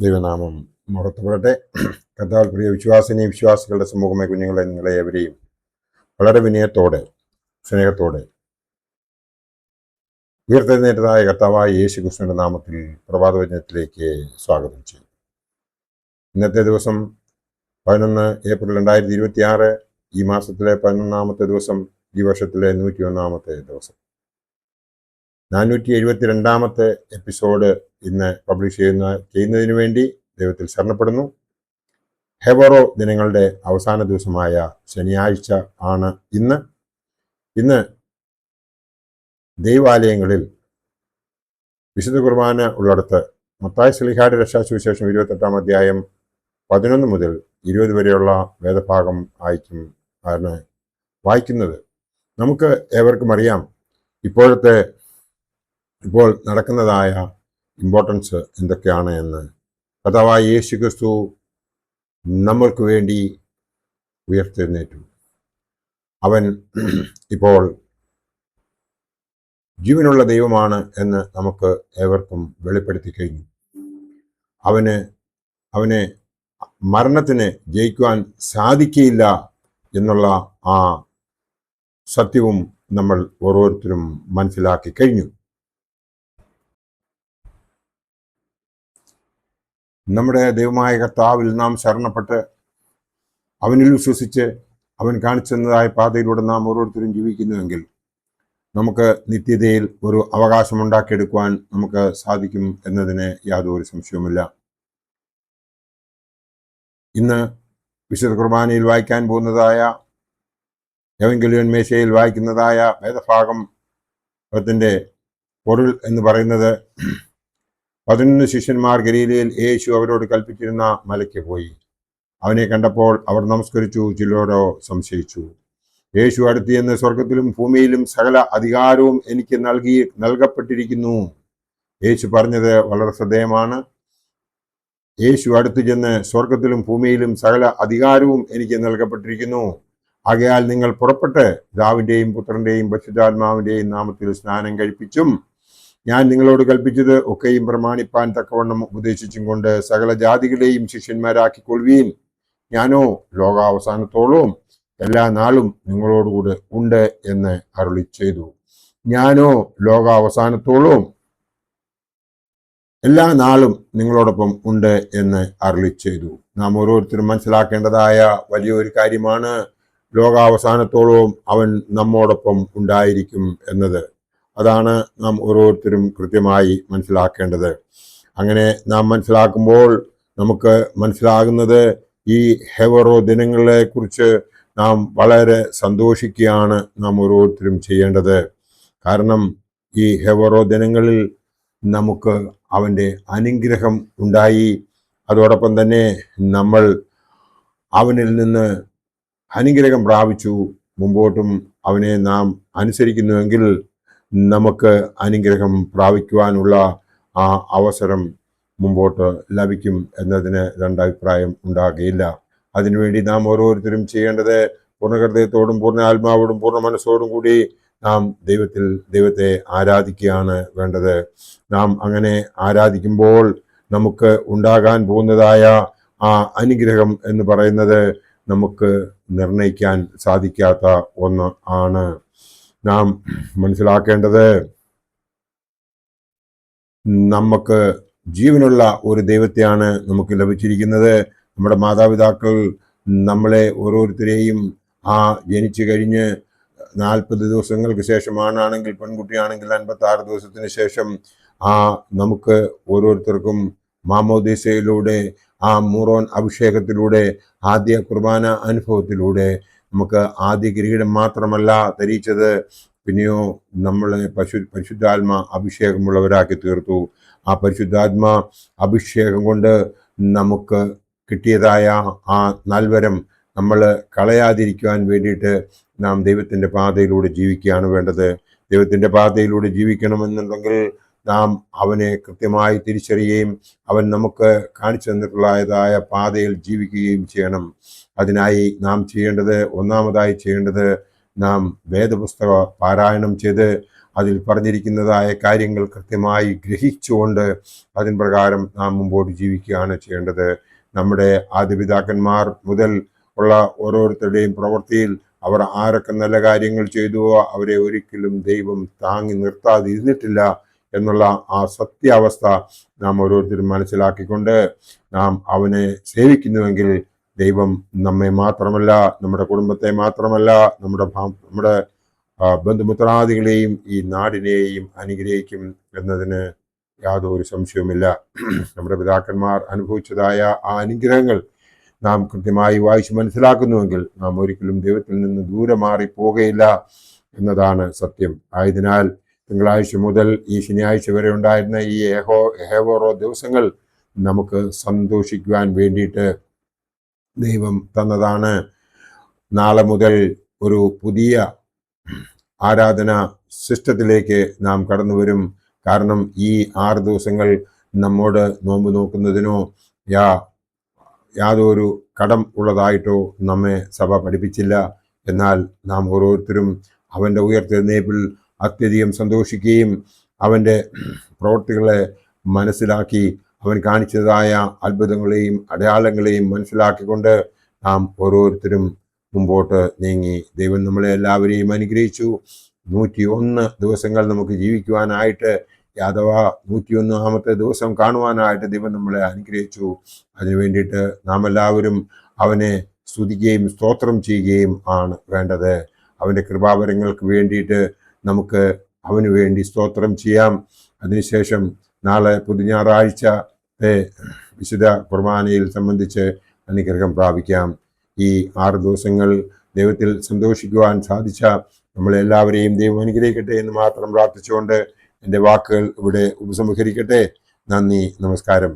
ദൈവനാമം മഹത്വപ്പെടട്ടെ. കർത്താവിൽ പ്രിയ വിശ്വാസിനി വിശ്വാസികളുടെ സമൂഹമായ കുഞ്ഞുങ്ങളെ നിങ്ങളെ എവരെയും വളരെ വിനയത്തോടെ സ്നേഹത്തോടെ ഉയർത്തെഴുന്നേറ്റതായ കർത്താവായ യേശു ക്രിസ്തുവിന്റെ നാമത്തിൽ പ്രഭാതവചനത്തിലേക്ക് സ്വാഗതം ചെയ്യും. ഇന്നത്തെ ദിവസം 11 ഏപ്രിൽ 2026, ഈ മാസത്തിലെ 11-ാമത്തെ ദിവസം, ഈ വർഷത്തിലെ 101-ാമത്തെ ദിവസം, 472-ാമത്തെ എപ്പിസോഡ് ഇന്ന് പബ്ലിഷ് ചെയ്യുന്നതിന് വേണ്ടി ദൈവത്തിൽ ശരണപ്പെടുന്നു. ഹെവറോ ദിനങ്ങളുടെ അവസാന ദിവസമായ ശനിയാഴ്ച ആണ് ഇന്ന് ദൈവാലയങ്ങളിൽ വിശുദ്ധ കുർബാന ഉള്ളിടത്ത് മത്തായി ശ്ലീഹായുടെ രക്ഷാസുവിശേഷം 28-ാം അധ്യായം 11 മുതൽ 20 വരെയുള്ള വേദഭാഗം ആണ് വായിക്കുന്നത്. നമുക്ക് ഏവർക്കും അറിയാം ഇപ്പോൾ നടക്കുന്നതായ ഇമ്പോർട്ടൻസ് എന്തൊക്കെയാണ് എന്ന്. കർത്താവായ യേശു ക്രിസ്തു നമ്മൾക്ക് വേണ്ടി ഉയർത്തെഴുന്നേറ്റു. അവൻ ഇപ്പോൾ ജീവനുള്ള ദൈവമാണ് എന്ന് നമുക്ക് ഏവർക്കും വെളിപ്പെടുത്തി കഴിഞ്ഞു. അവനെ മരണത്തിന് ജയിക്കുവാൻ സാധിക്കുകയില്ല എന്നുള്ള ആ സത്യവും നമ്മൾ ഓരോരുത്തരും മനസ്സിലാക്കി കഴിഞ്ഞു. നമ്മുടെ ദൈവമായ കർത്താവിൽ നാം ശരണപ്പെട്ട് അവനിൽ വിശ്വസിച്ച് അവൻ കാണിച്ചതായ പാതയിലൂടെ നാം ഓരോരുത്തരും ജീവിക്കുന്നുവെങ്കിൽ നമുക്ക് നിത്യതയിൽ ഒരു അവകാശമുണ്ടാക്കിയെടുക്കുവാൻ നമുക്ക് സാധിക്കും എന്നതിന് യാതൊരു സംശയവുമില്ല. ഇന്ന് വിശുദ്ധ കുർബാനയിൽ വായിക്കാൻ പോകുന്നതായ എവങ്കേലിയോൻ മേശയിൽ വായിക്കുന്നതായ വേദഭാഗം അതിൻ്റെ പൊരുൾ എന്ന് പറയുന്നത്, 11 ശിഷ്യന്മാർ ഗലീലയിൽ യേശു അവരോട് കൽപ്പിച്ചിരുന്ന മലയ്ക്ക് പോയി. അവനെ കണ്ടപ്പോൾ അവർ നമസ്കരിച്ചു, ചിലരോ സംശയിച്ചു. യേശു അടുത്ത് ചെന്ന്, സ്വർഗത്തിലും ഭൂമിയിലും സകല അധികാരവും എനിക്ക് നൽകപ്പെട്ടിരിക്കുന്നു. യേശു പറഞ്ഞത് വളരെ ശ്രദ്ധേയമാണ്. യേശു അടുത്ത് ചെന്ന്, സ്വർഗത്തിലും ഭൂമിയിലും സകല അധികാരവും എനിക്ക് നൽകപ്പെട്ടിരിക്കുന്നു. ആകയാൽ നിങ്ങൾ പുറപ്പെട്ട് പിതാവിന്റെയും പുത്രന്റെയും പരിശുദ്ധാത്മാവിന്റെയും നാമത്തിൽ സ്നാനം കഴിപ്പിച്ചും ഞാൻ നിങ്ങളോട് കൽപ്പിച്ചത് ഒക്കെയും പ്രമാണിപ്പാൻ തക്കവണ്ണം ഉപദേശിച്ചും കൊണ്ട് സകല ജാതികളെയും ശിഷ്യന്മാരാക്കിക്കൊള്ളുവീൻ. ഞാനോ ലോകാവസാനത്തോളം എല്ലാ നാളും നിങ്ങളോടുകൂടെ ഉണ്ട് എന്ന് അരുളി ചെയ്തു. ഞാനോ ലോകാവസാനത്തോളം എല്ലാ നാളും നിങ്ങളോടൊപ്പം ഉണ്ട് എന്ന് അരുളി ചെയ്തു. നാം ഓരോരുത്തരും മനസ്സിലാക്കേണ്ടതായ വലിയൊരു കാര്യമാണ് ലോകാവസാനത്തോളവും അവൻ നമ്മോടൊപ്പം ഉണ്ടായിരിക്കും എന്നത്. അതാണ് നാം ഓരോരുത്തരും കൃത്യമായി മനസ്സിലാക്കേണ്ടത്. അങ്ങനെ നാം മനസ്സിലാക്കുമ്പോൾ നമുക്ക് മനസ്സിലാകുന്നത്, ഈ ഹെവറോ ദിനങ്ങളെ കുറിച്ച് നാം വളരെ സന്തോഷിക്കുകയാണ് നാം ഓരോരുത്തരും ചെയ്യേണ്ടത്. കാരണം ഈ ഹെവറോ ദിനങ്ങളിൽ നമുക്ക് അവൻ്റെ അനുഗ്രഹം ഉണ്ടായി. അതോടൊപ്പം തന്നെ നമ്മൾ അവനിൽ നിന്ന് അനുഗ്രഹം പ്രാപിച്ചു. മുമ്പോട്ടും അവനെ നാം അനുസരിക്കുന്നുവെങ്കിൽ നമുക്ക് അനുഗ്രഹം പ്രാപിക്കുവാനുള്ള ആ അവസരം മുമ്പോട്ട് ലഭിക്കും എന്നതിന് രണ്ടഭിപ്രായം ഉണ്ടാകുകയില്ല. അതിനുവേണ്ടി നാം ഓരോരുത്തരും ചെയ്യേണ്ടത്, പൂർണ്ണ ഹൃദയത്തോടും പൂർണ്ണ ആത്മാവോടും പൂർണ്ണ മനസ്സോടും കൂടി നാം ദൈവത്തെ ആരാധിക്കുകയാണ് വേണ്ടത്. നാം അങ്ങനെ ആരാധിക്കുമ്പോൾ നമുക്ക് ഉണ്ടാകാൻ പോകുന്നതായ ആ അനുഗ്രഹം എന്ന് പറയുന്നത് നമുക്ക് നിർണയിക്കാൻ സാധിക്കാത്ത ഒന്ന് ആണ്. നാം മനസ്സിലാക്കേണ്ടത്, നമുക്ക് ജീവനുള്ള ഒരു ദൈവത്തെയാണ് നമുക്ക് ലഭിച്ചിരിക്കുന്നത്. നമ്മുടെ മാതാപിതാക്കൾ നമ്മളെ ഓരോരുത്തരെയും ജനിച്ചു കഴിഞ്ഞ് 40 ദിവസങ്ങൾക്ക് ശേഷമാണെങ്കിൽ പെൺകുട്ടിയാണെങ്കിൽ 56 ദിവസത്തിന് ശേഷം നമുക്ക് ഓരോരുത്തർക്കും മാമോദീസയിലൂടെ, മൂറോൻ അഭിഷേകത്തിലൂടെ, ആദ്യ കുർബാന അനുഭവത്തിലൂടെ നമുക്ക് ആദ്യ കിരീടം മാത്രമല്ല ധരിച്ചത്, പിന്നെയോ നമ്മളെ പരിശുദ്ധാത്മ അഭിഷേകമുള്ളവരാക്കി തീർത്തു. ആ പരിശുദ്ധാത്മ അഭിഷേകം കൊണ്ട് നമുക്ക് കിട്ടിയതായ ആ നൽവരം നമ്മൾ കളയാതിരിക്കുവാൻ വേണ്ടിയിട്ട് നാം ദൈവത്തിൻ്റെ പാതയിലൂടെ ജീവിക്കുകയാണ് വേണ്ടത്. ദൈവത്തിൻ്റെ പാതയിലൂടെ ജീവിക്കണമെന്നുണ്ടെങ്കിൽ നാം അവനെ കൃത്യമായി തിരിച്ചറിയുകയും അവൻ നമുക്ക് കാണിച്ചു തന്നിട്ടുള്ളതായ പാതയിൽ ജീവിക്കുകയും ചെയ്യണം. അതിനായി നാം ഒന്നാമതായി ചെയ്യേണ്ടത്, നാം വേദപുസ്തക പാരായണം ചെയ്ത് അതിൽ പറഞ്ഞിരിക്കുന്നതായ കാര്യങ്ങൾ കൃത്യമായി ഗ്രഹിച്ചുകൊണ്ട് അതിൻ പ്രകാരം നാം മുമ്പോട്ട് ജീവിക്കുകയാണ് ചെയ്യേണ്ടത്. നമ്മുടെ ആദിപിതാക്കന്മാർ മുതൽ ഉള്ള ഓരോരുത്തരുടെയും പ്രവൃത്തിയിൽ അവർ ആരൊക്കെ നല്ല കാര്യങ്ങൾ ചെയ്തുവോ അവരെ ഒരിക്കലും ദൈവം താങ്ങി നിർത്താതിരുന്നിട്ടില്ല എന്നുള്ള ആ സത്യാവസ്ഥ നാം ഓരോരുത്തരും മനസ്സിലാക്കിക്കൊണ്ട് നാം അവനെ സേവിക്കുന്നുവെങ്കിൽ ദൈവം നമ്മെ മാത്രമല്ല, നമ്മുടെ കുടുംബത്തെ മാത്രമല്ല, നമ്മുടെ ബന്ധുമിത്രാദികളെയും ഈ നാടിനെയും അനുഗ്രഹിക്കും എന്നതിന് യാതൊരു സംശയവുമില്ല. നമ്മുടെ പിതാക്കന്മാർ അനുഭവിച്ചതായ ആ അനുഗ്രഹങ്ങൾ നാം കൃത്യമായി വായിച്ച് മനസ്സിലാക്കുന്നുവെങ്കിൽ നാം ഒരിക്കലും ദൈവത്തിൽ നിന്ന് ദൂരെ മാറി പോകുകയില്ല എന്നതാണ് സത്യം. ആയതിനാൽ തിങ്കളാഴ്ച മുതൽ ഈ ശനിയാഴ്ച വരെ ഉണ്ടായിരുന്ന ഈ ഹേവോറോ ദിവസങ്ങൾ നമുക്ക് സന്തോഷിക്കുവാൻ വേണ്ടിയിട്ട് ദൈവം തന്നതാണ്. നാളെ മുതൽ ഒരു പുതിയ ആരാധന സിസ്റ്റത്തിലേക്ക് നാം കടന്നു വരും. കാരണം ഈ 6 ദിവസങ്ങൾ നമ്മോട് നോമ്പ് നോക്കുന്നതിനോ യാതൊരു കടം ഉള്ളതായിട്ടോ നമ്മെ സഭ പഠിപ്പിച്ചില്ല. എന്നാൽ നാം ഓരോരുത്തരും അവൻ്റെ ഉയർത്തെഴുന്നേൽപ്പിൽ അത്യധികം സന്തോഷിക്കുകയും അവൻ്റെ പ്രവൃത്തികളെ മനസ്സിലാക്കി അവൻ കാണിച്ചതായ അത്ഭുതങ്ങളെയും അടയാളങ്ങളെയും മനസ്സിലാക്കിക്കൊണ്ട് നാം ഓരോരുത്തരും മുമ്പോട്ട് നീങ്ങി. ദൈവം നമ്മളെ എല്ലാവരെയും അനുഗ്രഹിച്ചു. 101 ദിവസങ്ങൾ നമുക്ക് ജീവിക്കുവാനായിട്ട്, അഥവാ 101ാമത്തെ ദിവസം കാണുവാനായിട്ട് ദൈവം നമ്മളെ അനുഗ്രഹിച്ചു. അതിനു വേണ്ടിയിട്ട് നാം എല്ലാവരും അവനെ സ്തുതിക്കുകയും സ്തോത്രം ചെയ്യുകയും ആണ് വേണ്ടത്. അവൻ്റെ കൃപാവരങ്ങൾക്ക് വേണ്ടിയിട്ട് നമുക്ക് അവന് വേണ്ടി സ്തോത്രം ചെയ്യാം. അതിനുശേഷം നാളെ പുതുഞാറാഴ്ചത്തെ വിശുദ്ധ കുർബാനയിൽ സംബന്ധിച്ച് അനുഗ്രഹം പ്രാപിക്കാം. ഈ 6 ദിവസങ്ങൾ ദൈവത്തിൽ സന്തോഷിക്കുവാൻ സാധിച്ച നമ്മളെല്ലാവരെയും ദൈവം അനുഗ്രഹിക്കട്ടെ എന്ന് മാത്രം പ്രാർത്ഥിച്ചുകൊണ്ട് എൻ്റെ വാക്കുകൾ ഇവിടെ ഉപസംഹരിക്കട്ടെ. നന്ദി, നമസ്കാരം.